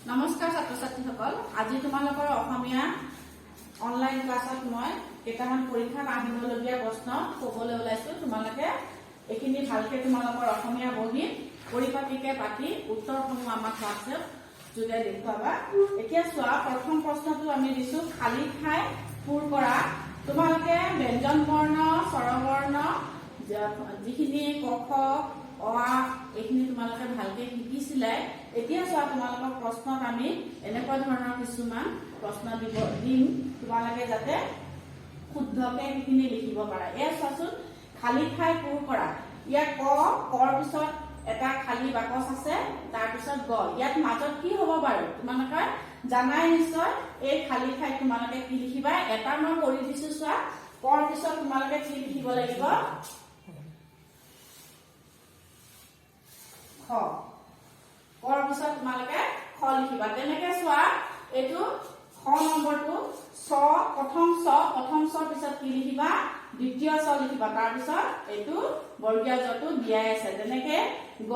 নমস্কাৰ ছাত্ৰ ছাত্ৰীসকল, আজি তোমালোকৰ অসমীয়া অনলাইন ক্লাছত মই কেইটামান পৰীক্ষাত আহিবলগীয়া প্ৰশ্ন ক'বলৈ ওলাইছো। তোমালোকে এইখিনি ভালকে তোমালোকৰ অসমীয়া বহীত পৰিপাটিকে পাতি উত্তৰসমূহ আমাক হোৱাটছএপ যোগে দেখুৱাবা। এতিয়া চোৱা, প্ৰথম প্ৰশ্নটো আমি দিছো খালী ঠাই পূৰ কৰা। তোমালোকে ব্যঞ্জন বৰ্ণ, স্বৰবৰ্ণ যিখিনি ক খ অ আ এইখিনি তোমালোকে ভালকে শিকিছিলে। এতিয়া চোৱা, তোমালোকক প্ৰশ্নত আমি এনেকুৱা ধৰণৰ কিছুমান প্ৰশ্ন দিম, তোমালোকে যাতে শুদ্ধকে সেইখিনি লিখিব পাৰা। এয়া চোৱাচোন, খালী ঠাই পূৰ কৰা। ইয়াত কৰ পিছত এটা খালী বাকচ আছে, তাৰপিছত গ। ইয়াত মাজত কি হ'ব বাৰু তোমালোকে জানাই নিশ্চয়। এই খালী ঠাইত তোমালোকে কি লিখিবা? এটা মই কৰি দিছো চোৱা, কৰ পিছত তোমালোকে কি লিখিব লাগিব? খ। কৰ পিছত তোমালোকে খ লিখিবা। তেনেকে চোৱা, এইটো খ নম্বৰটো প্ৰথম চ পিছত কি লিখিবা? দ্বিতীয় চ লিখিবা। তাৰপিছত এইটো বৰ্গীয় জটো দিয়াই আছে। তেনেকে গ,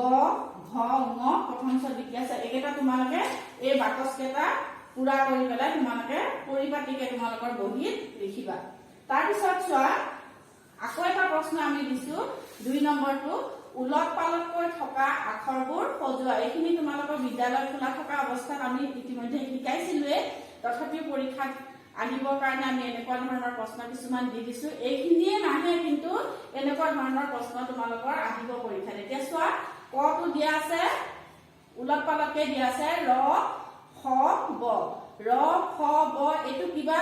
ঘ, ঙ, প্ৰথম চ, দ্বিতীয় চ, এইকেইটা তোমালোকে এই বাকচ কেইটা পুৰা কৰি পেলাই তোমালোকে পৰিপাটিকে তোমালোকৰ বহীত লিখিবা। তাৰপিছত চোৱা, আকৌ এটা প্ৰশ্ন আমি দিছো ২ নম্বৰটো, উলট পালটকৈ থকা আখৰবোৰ সজোৱা। এইখিনি তোমালোকৰ বিদ্যালয় খোলা থকা অৱস্থাত আমি ইতিমধ্যে শিকাইছিলোৱে, তথাপিও পৰীক্ষাত আহিবৰ কাৰণে আমি এনেকুৱা ধৰণৰ প্ৰশ্ন কিছুমান দি দিছো। এইখিনিয়ে নাহে, কিন্তু এনেকুৱা ধৰণৰ প্ৰশ্ন তোমালোকৰ আহিব পৰীক্ষাত। এতিয়া চোৱা, কটো দিয়া আছে, উলট পালটকৈ দিয়া আছে ৰ খ ব। ৰ খ ব এইটো কিবা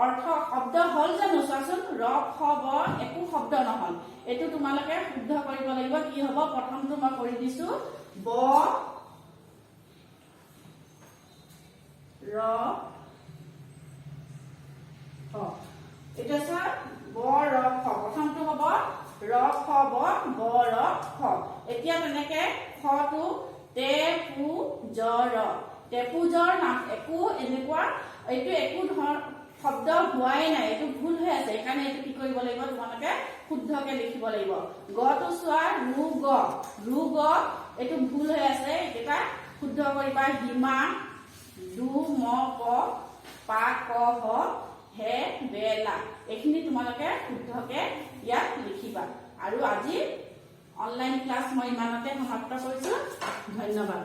অৰ্থ শব্দ হল জানো? চোৱাচোন, ৰ খ ব একো শব্দ নহল। এইটো তোমালোকে শুদ্ধ কৰিব লাগিব। কি হব? প্ৰথমটো মই কৰি দিছো ব ৰ খ। এতিয়া চোৱা, ব ৰ খ, প্ৰথমটো হব ৰ খ ব, ব ৰ খ। এতিয়া তেনেকে খটো তে পু জ ৰ। টেপুজৰ নাম একো এনেকুৱা এইটো একো শব্দ হোৱাই নাই, এইটো ভুল হৈ আছে। সেইকাৰণে এইটো কি কৰিব লাগিব? তোমালোকে শুদ্ধকে লিখিব লাগিব। গটো চোৱা, ৰু গ, ৰু গ এইটো ভুল হৈ আছে, এইকেইটা শুদ্ধ কৰিবা। হিমা, দু ম প, পা ক হ, হে বেলা, এইখিনি তোমালোকে শুদ্ধকে ইয়াত লিখিবা। আৰু আজি অনলাইন ক্লাছ মই ইমানতে সমাপ্ত কৰিছো। ধন্যবাদ।